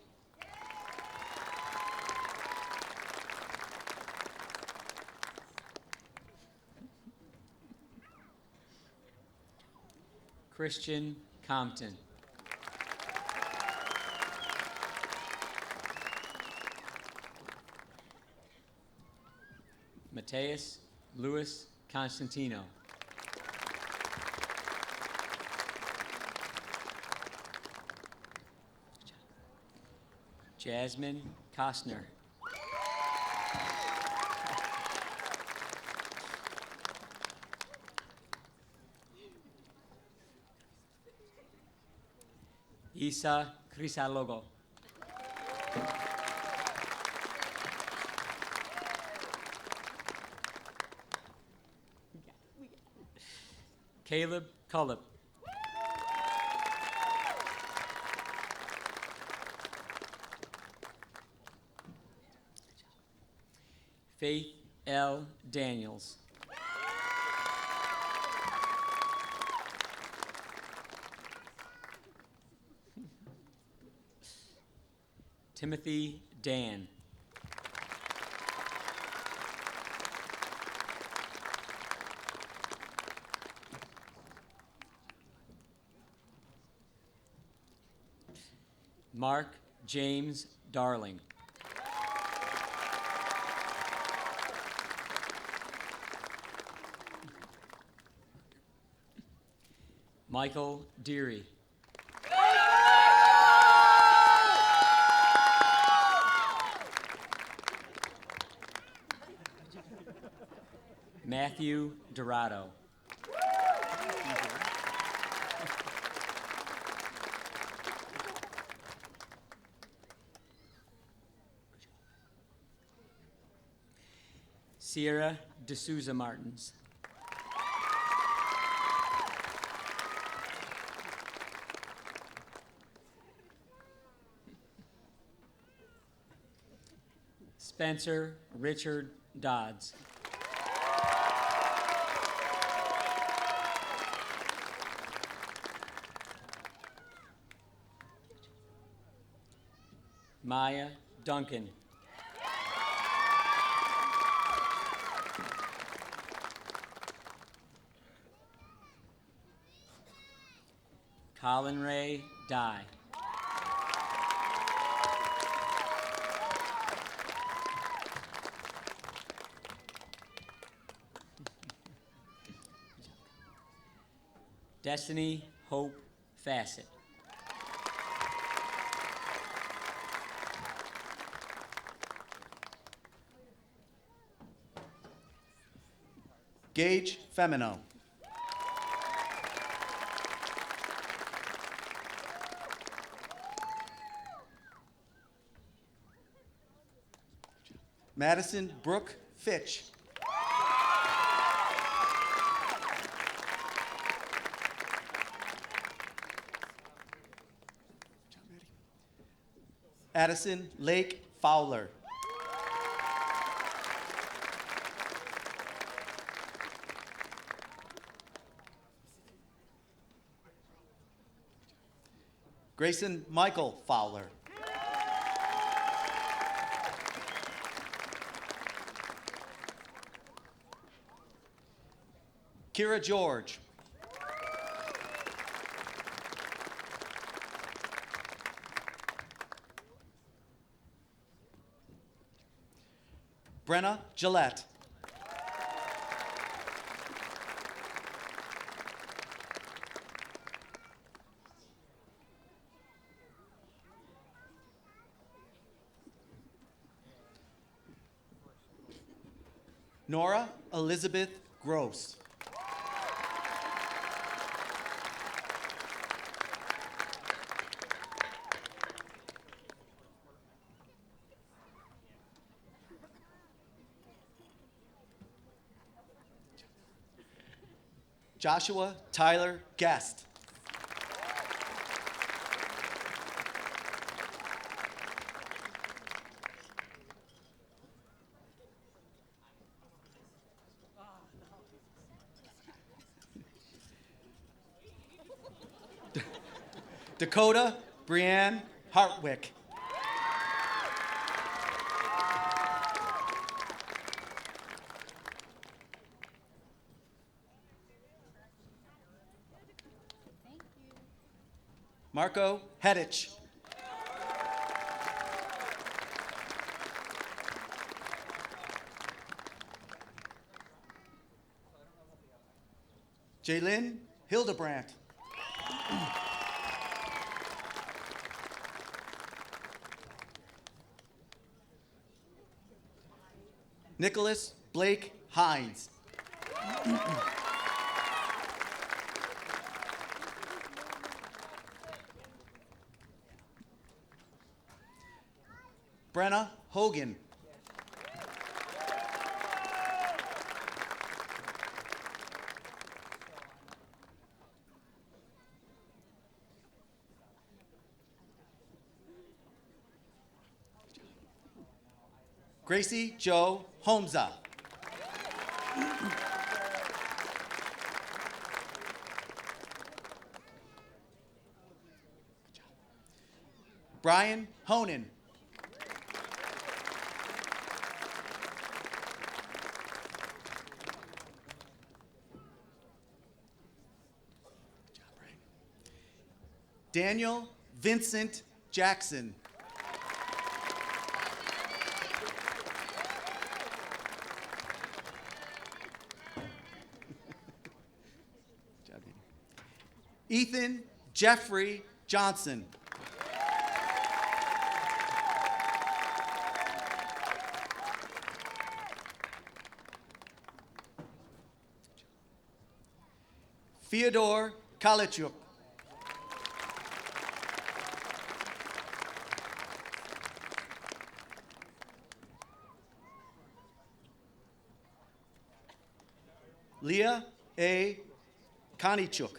Christian Compton. Mateus Luis Constantino. Jasmine Costner. Isa Crisalogo. Caleb Cullip. Faith L. Daniels. Timothy Dan. Mark James Darling. Michael Deary. Matthew Dorado. Sierra D'Souza Martins. Spencer Richard Dodds. Maya Duncan. Colin Ray Dye. Destiny Hope Fassett. Gage Femino. Madison Brooke Fitch. Addison Lake Fowler. Grayson Michael Fowler. Kira George. Brenna Gillette. Nora Elizabeth Gross. Joshua Tyler Guest. Dakota Brianne Hartwick. Marco Hedich. Jaylyn Hildebrandt. Nicholas Blake Hines. Brenna Hogan. Gracie Joe Holmza. Brian Honan. Daniel Vincent Jackson. Ethan Jeffrey Johnson. Fyodor Kalichuk. Leah A. Kanichuk.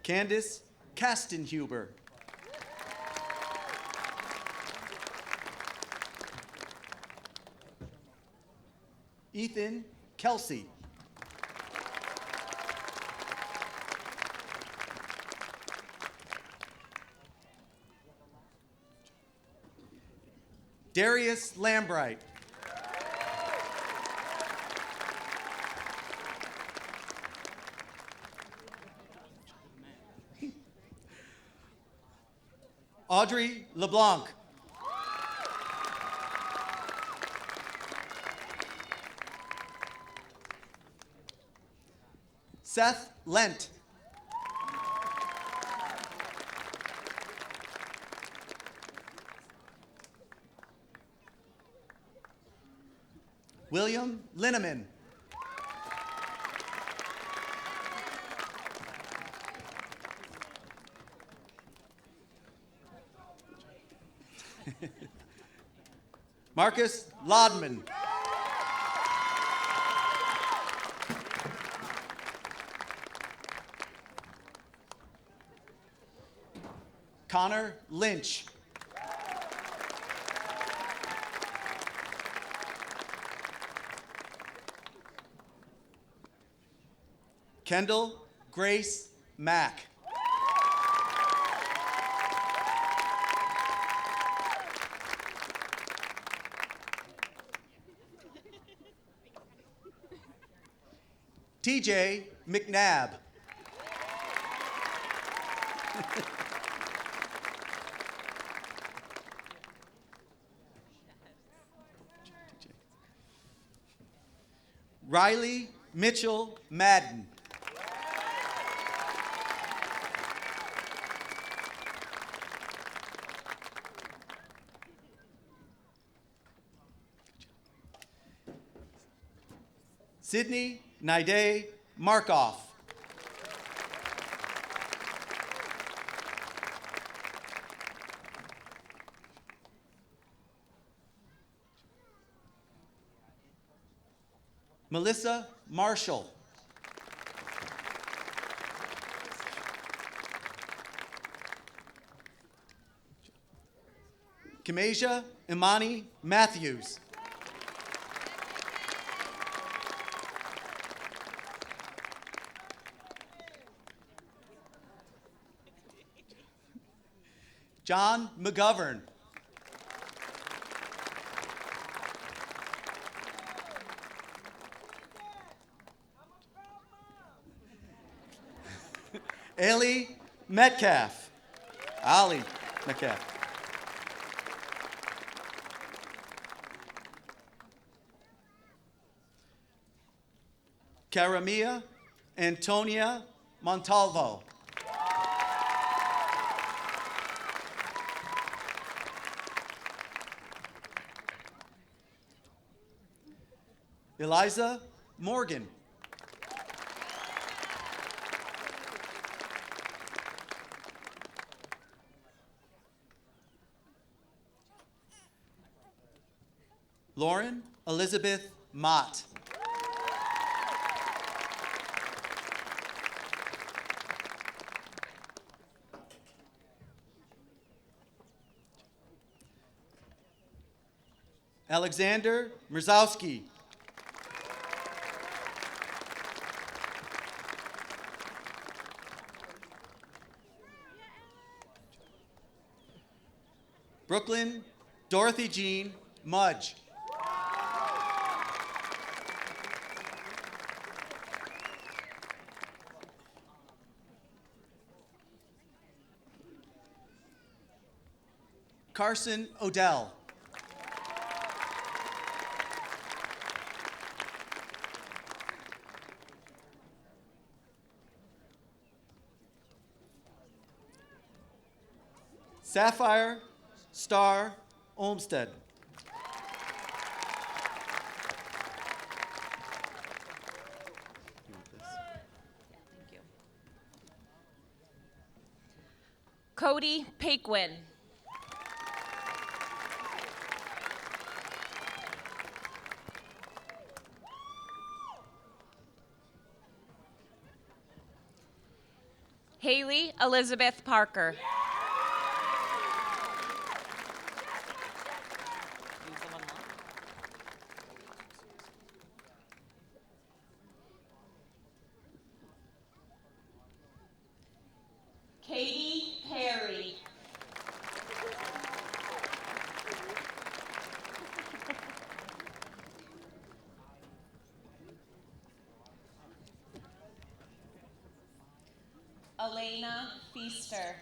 Candace Kastenhuber. Ethan Kelsey. Darius Lambright. Audrey LeBlanc. Seth Lent. William Linneman. Marcus Lodman. Connor Lynch. Kendall Grace Mack. TJ McNabb. Riley Mitchell Madden. Sydney Naide Markoff. Melissa Marshall. Kamasia Imani Matthews. John McGovern. Ali Metcalf. Ali Metcalf. Karamia Antonia Montalvo. Eliza Morgan. Lauren Elizabeth Mott. Alexander Mrzowski. Brooklyn Dorothy Jean Mudge. Carson Odell. Sapphire Star Olmsted. Cody Paquin. Haley Elizabeth Parker. Katie Perry. Elena Feaster.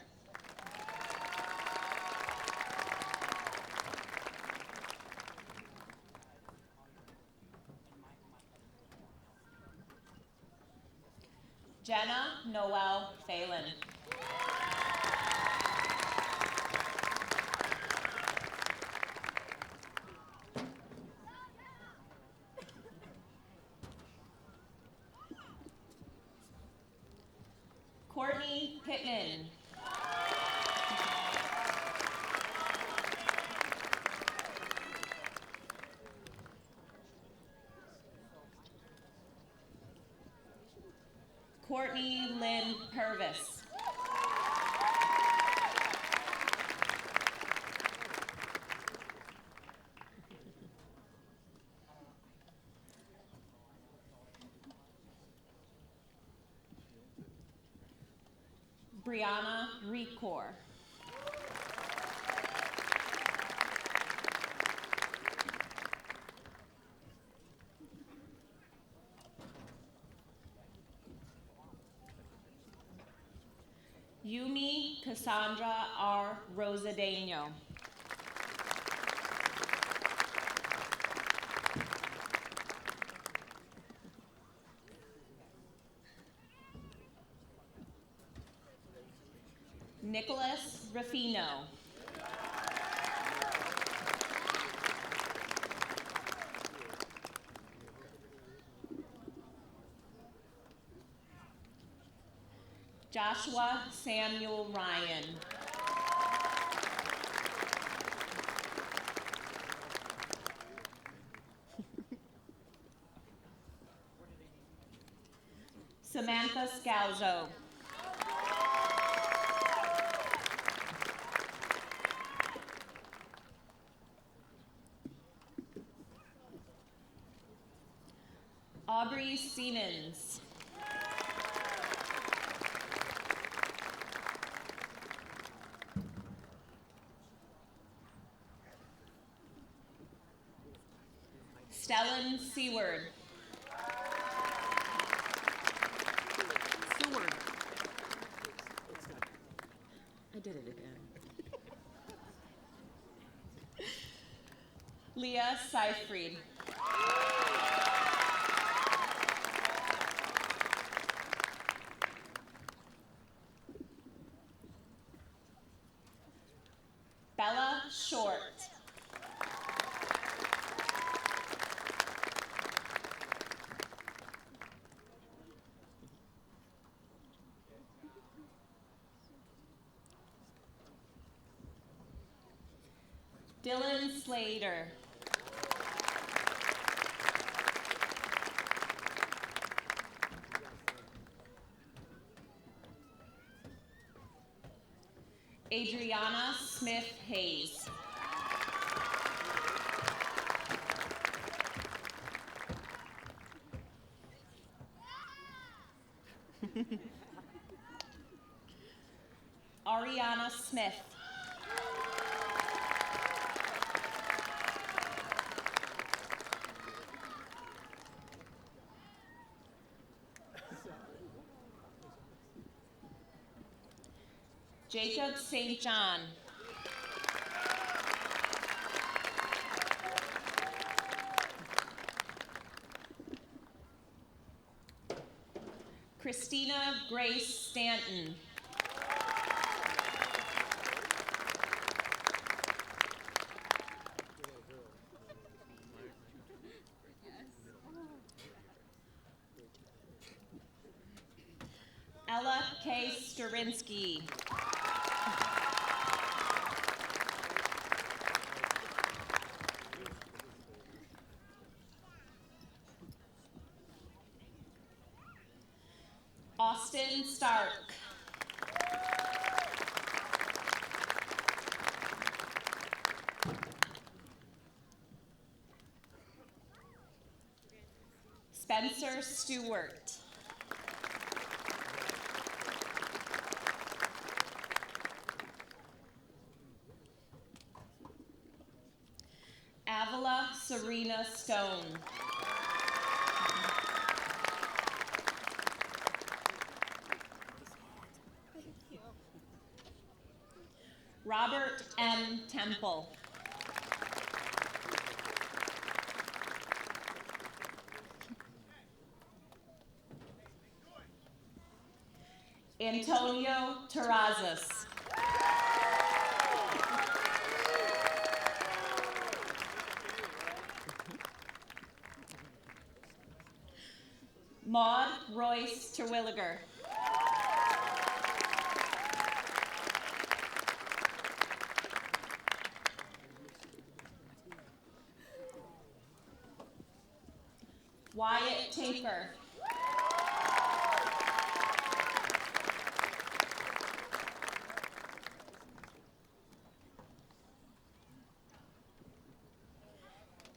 Jenna Noel Phelan. Courtney Pittman. Courtney Lynn Purvis. Brianna Recor. Yumi Cassandra R. Rosadeno. Nicholas Ruffino. Joshua Samuel Ryan. Samantha Scalzo. Aubrey Siemens. Stellan Seward. Seward. I did it again. Leah Seifried. Bella Short. Dylan Slater. Adriana Smith Hayes. Ariana Smith. Jacob St. John. Christina Grace Stanton. Ella K. Sterinsky. Austin Stark. Spencer Stewart. Avila Serena Stone. Robert M. Temple. Antonio Terrazas. Maud Royce Terwilliger. Wyatt Taper.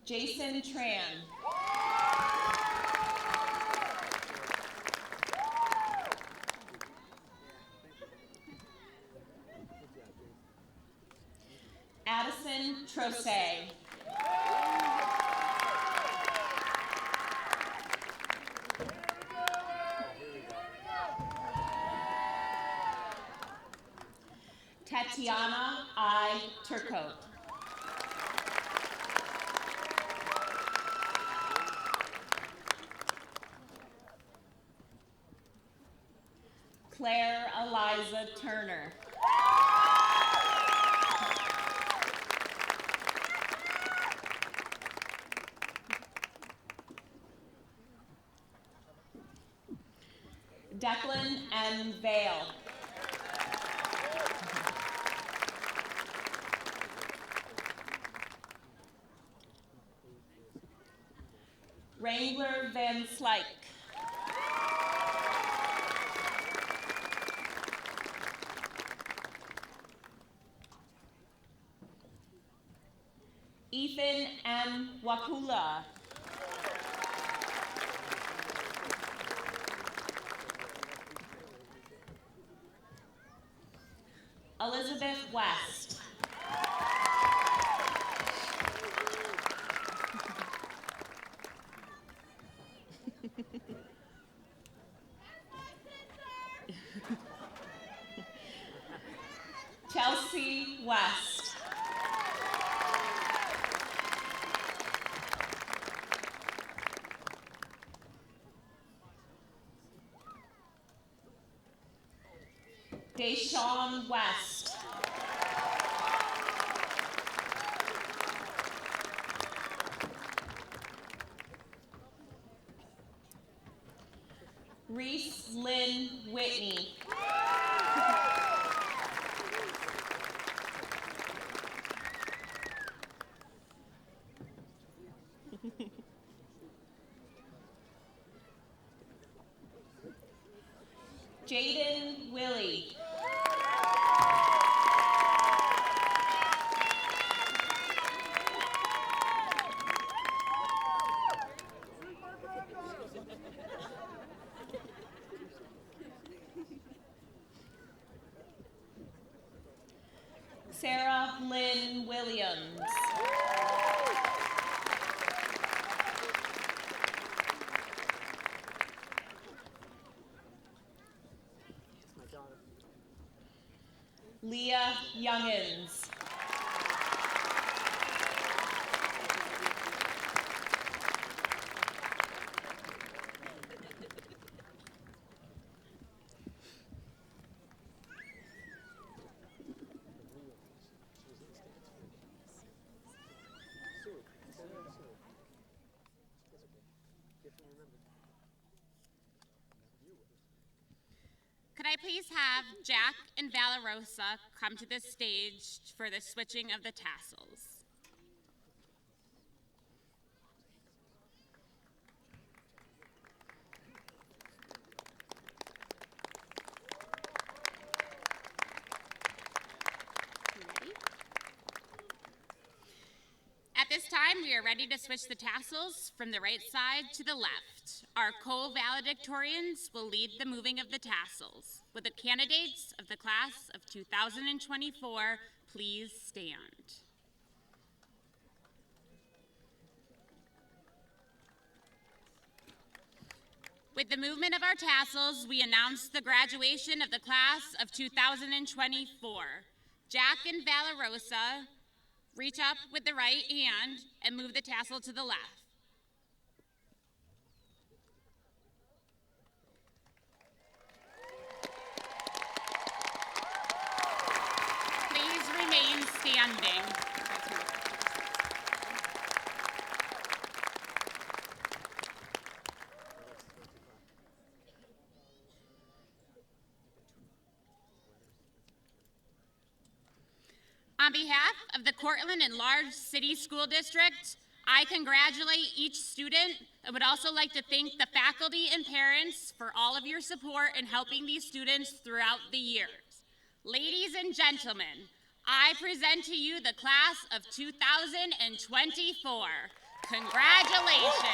Jason Tran. Addison Trosay. Tatiana I. Turcotte. Claire Eliza Turner. Declan M. Vale. Wrangler Van Slyke. Ethan M. Wakula. Elizabeth West. Chelsea West. Deshawn West. Reese Lynn Whitney. Jaden Willie. Sarah Lynn Williams. Leah Youngins. Could I please have Jack and Valarosa come to the stage for the switching of the tassels? time, we are ready to switch the tassels from the right side to the left. Our co-valedictorians will lead the moving of the tassels. Would the candidates of the class of 2024 please stand? With the movement of our tassels, we announce the graduation of the class of 2024. Jack and Valarosa, reach up with the right hand and move the tassel to the left. Please remain standing. On behalf of the Cortland Enlarged City School District, I congratulate each student and would also like to thank the faculty and parents for all of your support in helping these students throughout the years. Ladies and gentlemen, I present to you the class of 2024. Congratulations.